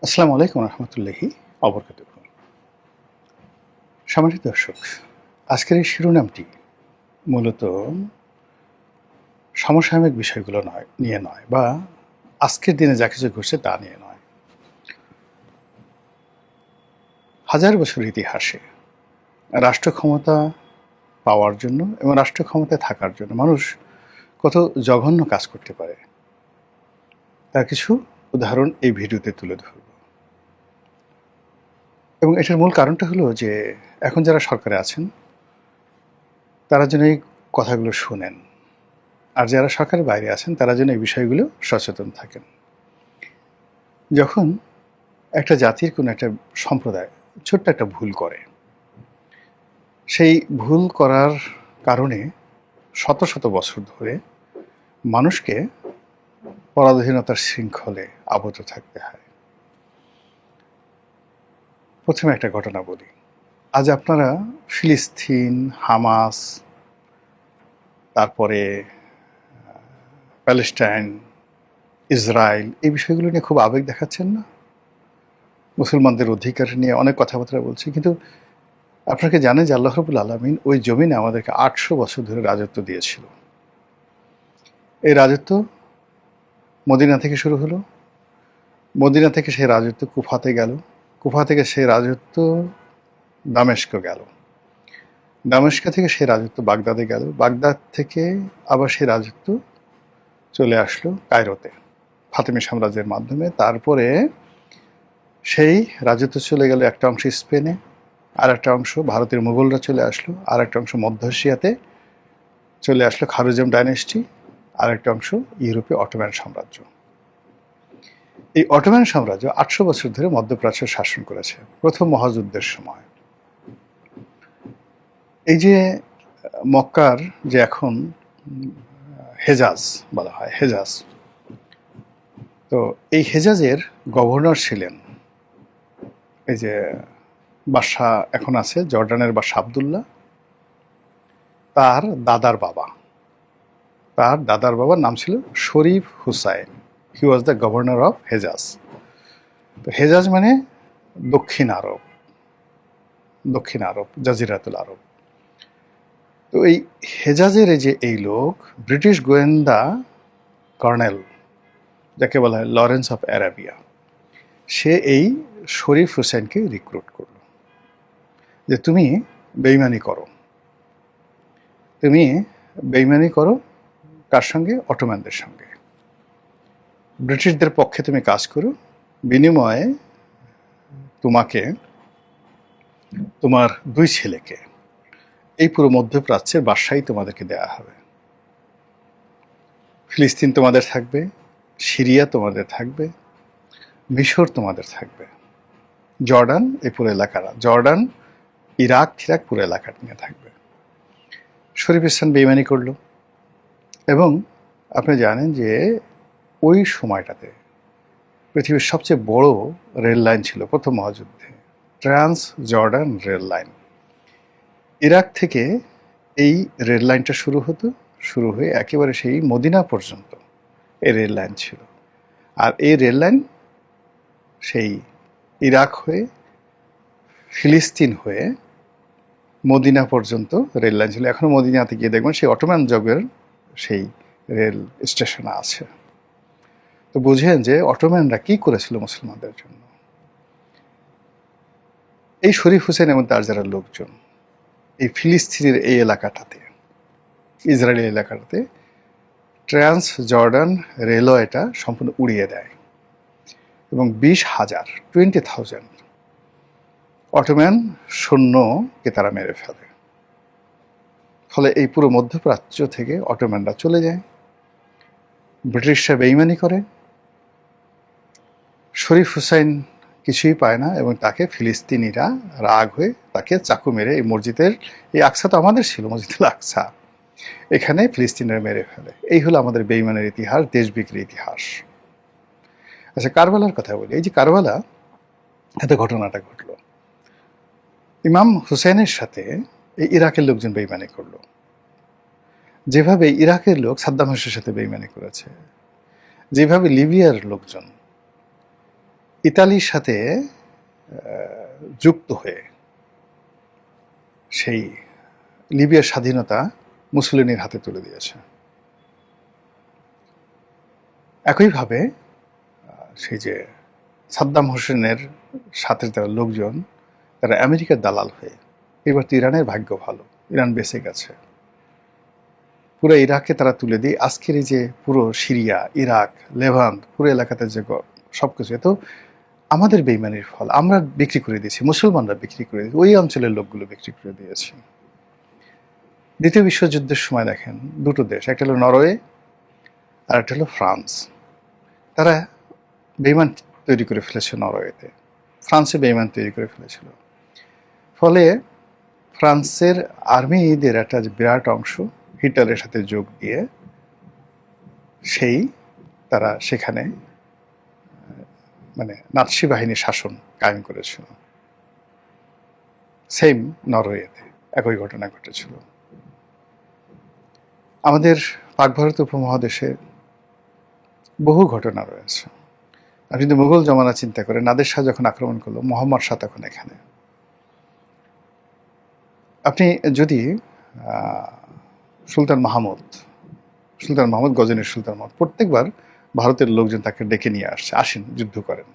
আসসালামু আলাইকুম রহমতুল্লাহি অবরকাতুহু। সম্মানিত দর্শক, আজকের এই শিরোনামটি মূলত সমসাময়িক বিষয়গুলো নিয়ে নয়, বা আজকের দিনে যা কিছু ঘটছে তা নিয়ে নয়। হাজার বছর ইতিহাসে রাষ্ট্র ক্ষমতা পাওয়ার জন্য এবং রাষ্ট্র ক্ষমতায় থাকার জন্য মানুষ কত জঘন্য কাজ করতে পারে তার কিছু উদাহরণ এই ভিডিওতে তুলে ধরব। এবং এটার মূল কারণটা হলো যে এখন যারা সরকারে আছেন তারা যেন এই কথাগুলো শোনেন, আর যারা সরকারের বাইরে আছেন তারা যেন এই বিষয়গুলো সচেতন থাকেন। যখন একটা জাতির কোনো একটা সম্প্রদায় ছোট্ট একটা ভুল করে, সেই ভুল করার কারণে শত শত বছর ধরে মানুষকে পরাধীনতার শৃঙ্খলে আবদ্ধ থাকতে হয়। প্রথমে একটা ঘটনা বলি। আজ আপনারা ফিলিস্তিন, হামাস, তারপরে প্যালেস্টাইন, ইসরায়েল, এই বিষয়গুলো নিয়ে খুব আবেগ দেখাচ্ছেন না? মুসলমানদের অধিকার নিয়ে অনেক কথাবার্তা বলছি, কিন্তু আপনাকে জানেন যে আল্লাহ রাব্বুল আলামিন ওই জমিনে আমাদেরকে 800 বছর ধরে রাজত্ব দিয়েছিল। এই রাজত্ব মদিনা থেকে শুরু হলো, মদিনা থেকে সেই রাজত্ব কুফাতে গেল, কুফা থেকে সেই রাজত্ব দামেস্ক গেল, দামেস্ক থেকে সেই রাজত্ব বাগদাদে গেল, বাগদাদ থেকে আবার সেই রাজত্ব চলে আসলো কায়রোতে ফাতেমি সাম্রাজ্যের মাধ্যমে। তারপরে সেই রাজত্ব চলে গেল একটা অংশ স্পেনে, আর একটা অংশ ভারতের মুঘলরা চলে আসলো, আর একটা অংশ মধ্য এশিয়াতে চলে আসলো খারুজম ডাইনেস্টি, আর একটা অংশ ইউরোপে অটোম্যান সাম্রাজ্য। এই অটোম্যান সাম্রাজ্য 800 বছর ধরে মধ্যপ্রাচ্য শাসন করেছে প্রথম মহাযুদ্ধের সময়। এই যে মক্কার যে এখন হেজাজ বলা হয়, হেজাজ, তো এই হেজাজের গভর্নর ছিলেন এই যে বাদশাহ এখন আছে জর্ডানের বাদশাহ আবদুল্লাহ, তার দাদার বাবা। তার দাদার বাবার নাম ছিল Sharif Hussain. He was the governor of Hejaz. তো হেজাজ মানে দক্ষিণ আরব, দক্ষিণ আরব, জাজিরাতুল আরব। তো এই হেজাজের এই লোক ব্রিটিশ গোয়েন্দা কর্নেল, যাকে বলা হয় লরেন্স অফ অ্যারাবিয়া, সে এই শরীফ হুসাইনকে রিক্রুট করল যে তুমি বেইমানি করো, তুমি বেইমানি করো। কার সঙ্গে? অটোম্যানদের সঙ্গে। ব্রিটিশদের পক্ষে তুমি কাজ করো, বিনিময়ে তোমাকে, তোমার 2 ছেলেকে এই পুরো মধ্যপ্রাচ্যের বাদশাহী তোমাদেরকে দেয়া হবে। ফিলিস্তিন তোমাদের থাকবে, সিরিয়া তোমাদের থাকবে, মিশর তোমাদের থাকবে, জর্ডান, এই পুরো এলাকাটা, জর্ডান, ইরাক ফিরাক পুরো এলাকাটা নিয়ে থাকবে। শরীফ ইসলাম বেইমানি করলো। এবং আপনি জানেন যে ওই সময়টাতে পৃথিবীর সবচেয়ে বড় রেল লাইন ছিল প্রথম মহাযুদ্ধে, trans Jordan rail line. Iraq থেকে এই রেল লাইনটা শুরু হয়ে একেবারে সেই মদিনা পর্যন্ত এই রেল লাইন ছিল। আর এই রেল লাইন সেই ইরাক হয়ে, ফিলিস্তিন হয়ে মদিনা পর্যন্ত রেল লাইন ছিল। এখনো মদিনাতে গিয়ে দেখবেন সেই অটোম্যান যুগের সেই রেল স্টেশন আছে। তো বুঝেন যে অটোম্যানরা কি করেছিল মুসলমানদের জন্য। এই শরীফ হুসেন এবং তার যারা লোকজন এই ফিলিস্তিনের এই এলাকাটাতে, ইসরায়েলি এলাকাটাতে ট্রান্স জর্ডান রেলওয়েটা সম্পূর্ণ উড়িয়ে দেয় এবং 20,000 অটোম্যান সৈন্যকে তারা মেরে ফেলে। ফলে এই পুরো মধ্যপ্রাচ্য থেকে অটোম্যানরা চলে যায়। ব্রিটিশরা বেইমানি করে, শরীফ হুসাইন কিছুই পায় না এবং তাকে ফিলিস্তিনিরা রাগ হয়ে তাকে চাকু মেরে, এই মসজিদের, এই আকসা তো আমাদের ছিল, মসজিদুল আকসা, এখানে ফিলিস্তিনিরা মেরে ফেলে। এই হলো আমাদের বেইমানের ইতিহাস, দেশ বিক্রির ইতিহাস। আচ্ছা, কারবালার কথা বলি। এই যে কারবালা এত ঘটনাটা ঘটলো, ইমাম হুসেনের সাথে এই ইরাকের লোকজন বেইমানি করলো। যেভাবে ইরাকের লোক সাদ্দাম হোসেনের সাথে বেইমানি করেছে, যেভাবে লিবিয়ার লোকজন ইতালির সাথে যুক্ত হয়ে সেই লিবিয়ার স্বাধীনতা মুসলিনের হাতে তুলে দিয়েছে। একইভাবে সেই যে সাদ্দাম হোসেনের সাথে তারা লোকজন, তারা আমেরিকার দালাল হয়ে, এবার তো ইরানের ভাগ্য ভালো, ইরান বেঁচে গেছে, পুরো ইরাককে তারা তুলে দিয়ে আজকের এই যে পুরো সিরিয়া, ইরাক, লেভান্ট, পুরো এলাকাতে যে সবকিছু, এত আমাদের বেইমানির ফল। আমরা বিক্রি করে দিয়েছি, মুসলমানরা বিক্রি করে দিয়েছি, ওই অঞ্চলের লোকগুলো বিক্রি করে দিয়েছে। দ্বিতীয় বিশ্বযুদ্ধের সময় দেখেন দুটো দেশ, একটা হলো নরওয়ে আর একটা হলো ফ্রান্স, তারা বেইমান তৈরি করে ফেলেছে নরওয়েতে, ফ্রান্সে বেইমান তৈরি করে ফেলেছিল। ফলে ফ্রান্সের আর্মিদের একটা বিরাট অংশ হিটলারের সাথে যোগ দিয়ে সেই তারা সেখানে মানে নাৎসি বাহিনীর শাসন কায়েম করেছিল। সেম নরওয়েতে একই ঘটনা ঘটেছিল। আমাদের পাক ভারত উপমহাদেশে বহু ঘটনা রয়েছে। আপনি যদি মুঘল জমানা চিন্তা করেন, নাদের শাহ যখন আক্রমণ করলো, মোহাম্মদ শাহ তখন এখানে। আপনি যদি সুলতান মাহমুদ গজনীর সুলতান মাহমুদ প্রত্যেকবার ভারতের লোকজন তাকে ডেকে নিয়ে আসছে, আসেন যুদ্ধ করেন।